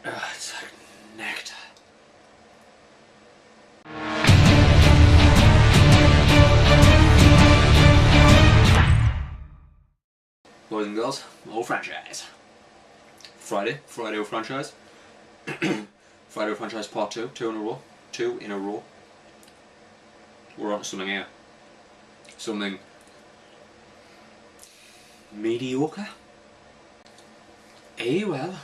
It's like nectar. Boys and girls, old Phranchize. Phriday with Phranchize. Phriday with Phranchize part 2, 2 in a row. We're on to something here. Something mediocre. Well,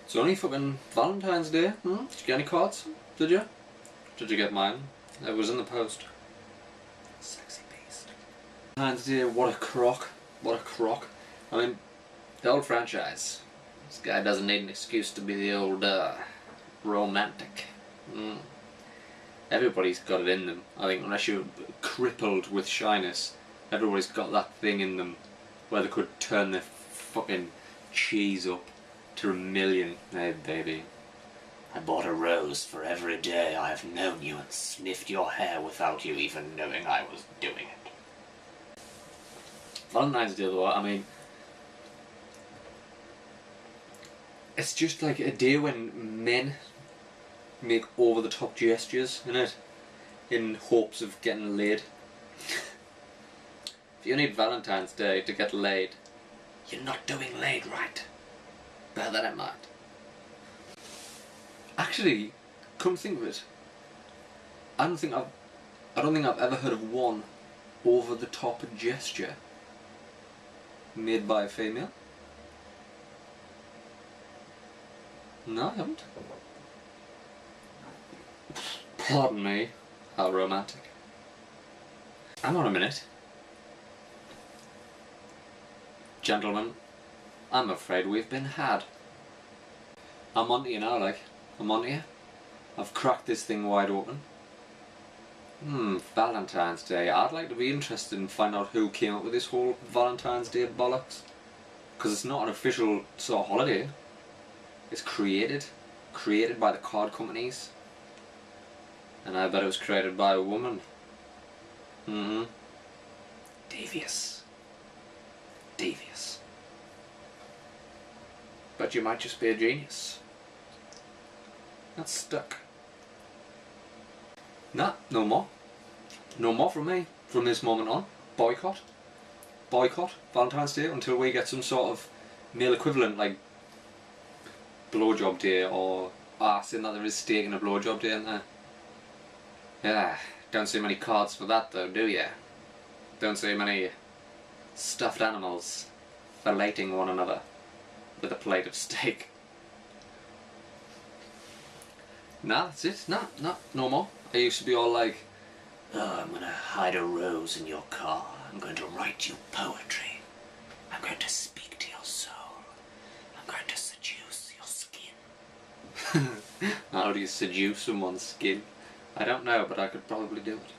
it's only fucking Valentine's Day. Did you get any cards? Did you? Did you get mine? It was in the post. Sexy beast. Valentine's Day, what a crock. What a crock. I mean, the old Phranchize. This guy doesn't need an excuse to be the old romantic. Everybody's got it in them. I think unless you're crippled with shyness, everybody's got that thing in them where they could turn their fucking cheese up to a million. Hey baby, I bought a rose for every day I have known you and sniffed your hair without you even knowing I was doing it. Valentine's Day though, I mean, it's just like a day when men make over the top gestures, innit? In hopes of getting laid. If you need Valentine's Day to get laid, you're not doing laid right. Bear that in mind. Actually, come to think of it, I don't think I've ever heard of one over the top gesture made by a female. No, I haven't. Pardon me, how romantic. Hang on a minute. Gentlemen, I'm afraid we've been had. I'm onto you now, like. I'm onto you. I've cracked this thing wide open. Valentine's Day. I'd like to be interested and find out who came up with this whole Valentine's Day bollocks. Because it's not an official sort of holiday. It's created by the card companies. And I bet it was created by a woman. Devious. Devious. But you might just be a genius. That's stuck. Nah, no more. No more from me. From this moment on. Boycott. Boycott Valentine's Day until we get some sort of male equivalent like blowjob day or saying that there is steak in a blowjob day, isn't there? Yeah, don't see many cards for that though, do ya? Don't see many stuffed animals filleting one another with a plate of steak. Nah, that's it. Nah, no more. I used to be all like, oh, I'm gonna hide a rose in your car. I'm going to write you poetry. I'm going to speak to your soul. I'm going to seduce your skin. How do you seduce someone's skin? I don't know, but I could probably do it.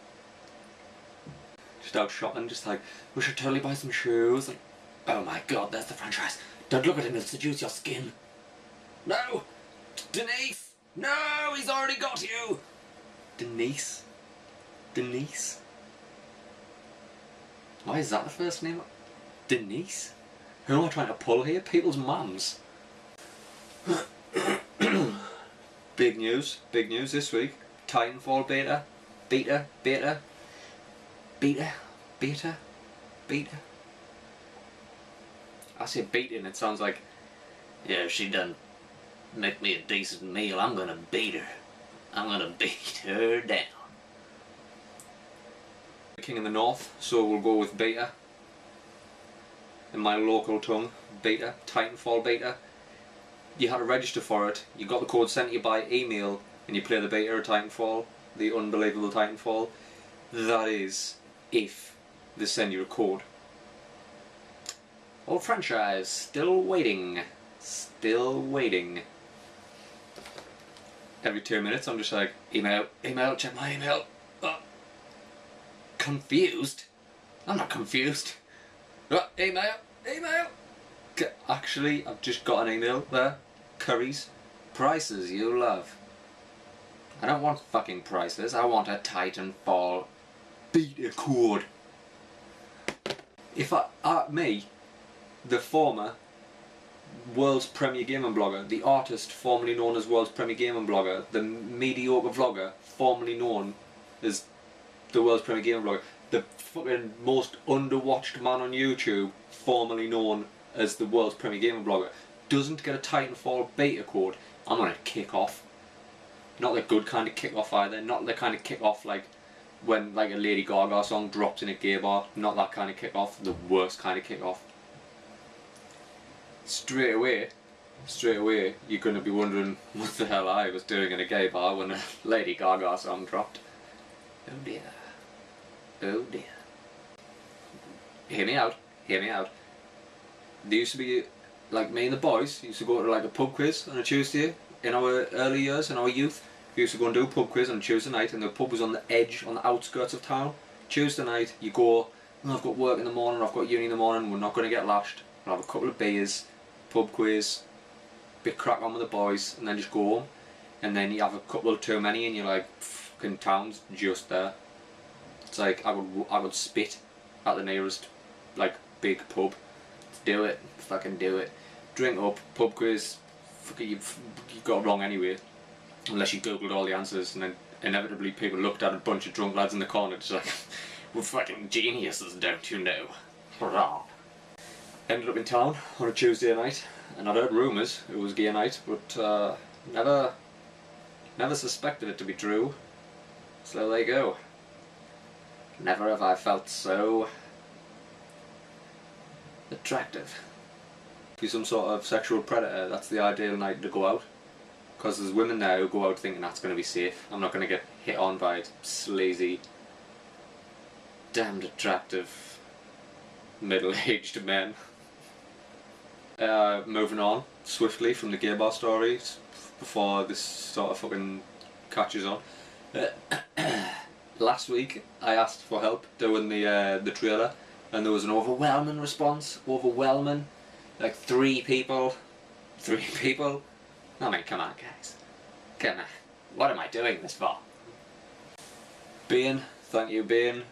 Just out shopping, just like, we should totally buy some shoes. And, oh my god, there's the Phranchize. Don't look at him, he'll seduce your skin. No! Denise! No, he's already got you! Denise? Denise? Why is that the first name? Denise? Who am I trying to pull here? People's mums. Big news this week. Titanfall beta. Beta. I say beating, it sounds like, yeah, if she done make me a decent meal, I'm gonna beat her. I'm gonna beat her down. King in the North, so we'll go with beta. In my local tongue, beta, Titanfall beta. You had to register for it, you got the code sent to you by email, and you play the beta of Titanfall, the unbelievable Titanfall. That is, if they send you a code. Old Phranchize, still waiting. Still waiting. Every 2 minutes I'm just like, email, check my email. Confused? I'm not confused. Email. Actually, I've just got an email there. Curries. Prices you love. I don't want fucking prices, I want a Titanfall beta code. If me, the former, world's premier gaming blogger, the artist formerly known as world's premier gaming blogger, the mediocre vlogger formerly known as the world's premier gaming blogger, the fucking most underwatched man on YouTube formerly known as the world's premier gaming blogger, doesn't get a Titanfall beta code, I'm gonna kick off. Not the good kind of kick off either, not the kind of kick off like when like a Lady Gaga song drops in a gay bar, not that kind of kick off, the worst kind of kick off. Straight away, you're going to be wondering what the hell I was doing in a gay bar when a Lady Gaga song dropped. Oh dear. Oh dear. Hear me out. There used to be, like me and the boys, used to go to like a pub quiz on a Tuesday in our early years, in our youth. We used to go and do a pub quiz on Tuesday night, and the pub was on the edge, on the outskirts of town. Tuesday night, you go, oh, I've got work in the morning, I've got uni in the morning, we're not going to get lashed. We'll have a couple of beers, pub quiz, bit crack on with the boys, and then just go home. And then you have a couple too many, and you're like, fucking town's just there. It's like I would spit at the nearest like big pub. Do it, fucking do it. Drink up, pub quiz. Fucking you got it wrong anyway, unless you googled all the answers, and then inevitably people looked at a bunch of drunk lads in the corner, just like, we're fucking geniuses, don't you know? Hurrah! Ended up in town on a Tuesday night, and I'd heard rumours it was gay night, but never suspected it to be true. So there you go. Never have I felt so attractive. Be some sort of sexual predator, that's the ideal night to go out. Because there's women there who go out thinking that's going to be safe. I'm not going to get hit on by sleazy, damned attractive, middle-aged men. Moving on swiftly from the gay bar stories before this sort of fucking catches on. Last week I asked for help doing the trailer, and there was an overwhelming response. Overwhelming, like 3 people. 3 people. I mean, come on, guys. Come on. What am I doing this for? Bane, thank you, Bane.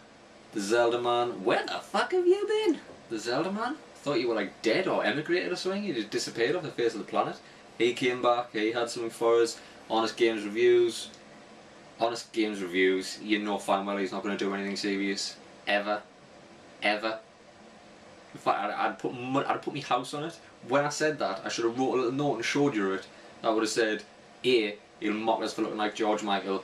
The Zelda man. Where the fuck have you been? The Zelda man? Thought you were like dead or emigrated or something. You just disappeared off the face of the planet. He came back. He had something for us. Honest Games Reviews. Honest Games Reviews. You know fine well he's not going to do anything serious. Ever. Ever. In fact, I'd put my house on it. When I said that, I should have wrote a little note and showed you it. I would have said, A, he'll mock us for looking like George Michael.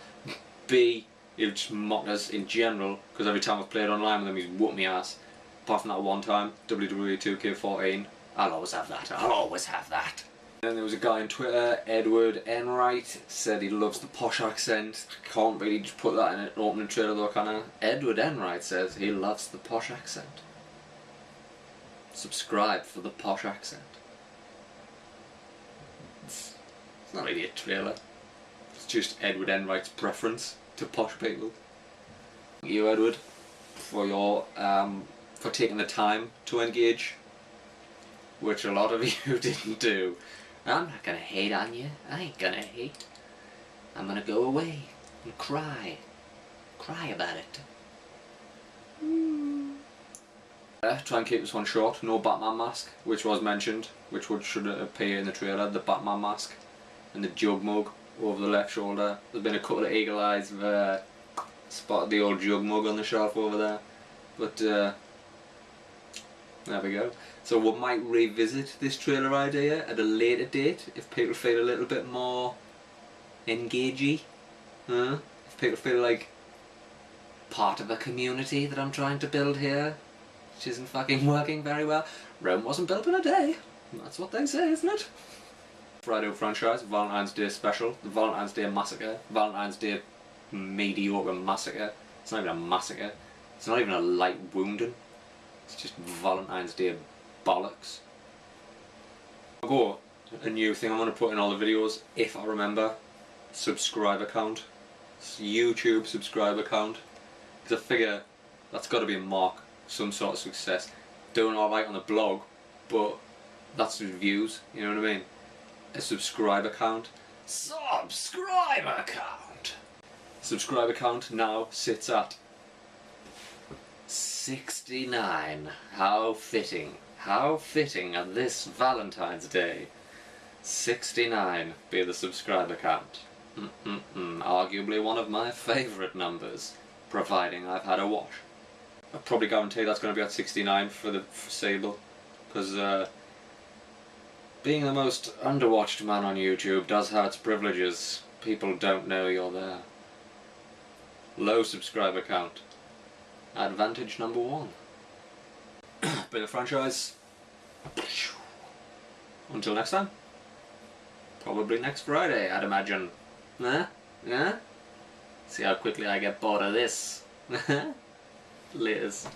B, he'll just mock us in general, because every time I've played online with him, he's whooped me ass. Apart from that one time, WWE 2K14. I'll always have that. I'll always have that. And then there was a guy on Twitter, Edward Enright, said he loves the posh accent. Can't really just put that in an opening trailer though, can I? Edward Enright says he loves the posh accent. Subscribe for the posh accent. It's not really a trailer. It's just Edward Enright's preference to posh people. Thank you, Edward, for your for taking the time to engage, which a lot of you didn't do. I'm not gonna hate on you. I ain't gonna hate. I'm gonna go away and cry. Cry about it. Try and keep this one short. No Batman mask, which was mentioned, which should appear in the trailer. The Batman mask and the jug mug over the left shoulder. There's been a couple of eagle eyes spotted the old jug mug on the shelf over there, but there we go. So we might revisit this trailer idea at a later date if people feel a little bit more engagey. If people feel like part of a community that I'm trying to build here, which isn't fucking working very well. Rome wasn't built in a day. That's what they say, isn't it? Phriday franchise, Valentine's Day special, the Valentine's Day Massacre, Valentine's Day mediocre massacre. It's not even a massacre. It's not even a light wounding. It's just Valentine's Day bollocks. I'll go, a new thing I'm going to put in all the videos, if I remember, subscriber count. It's YouTube subscriber count. Because I figure that's got to be a mark, some sort of success. Doing alright on the blog, but that's just views, you know what I mean? A subscriber count. Subscriber count! Subscriber count now sits at 69. How fitting. How fitting at this Valentine's Day. 69 be the subscriber count. Arguably one of my favourite numbers, providing I've had a wash. I probably guarantee that's going to be at 69 for the foreseeable, because being the most underwatched man on YouTube does have its privileges. People don't know you're there. Low subscriber count. Advantage number 1. Been a Phranchize. Until next time. Probably next Friday, I'd imagine. Yeah? See how quickly I get bored of this. Liz.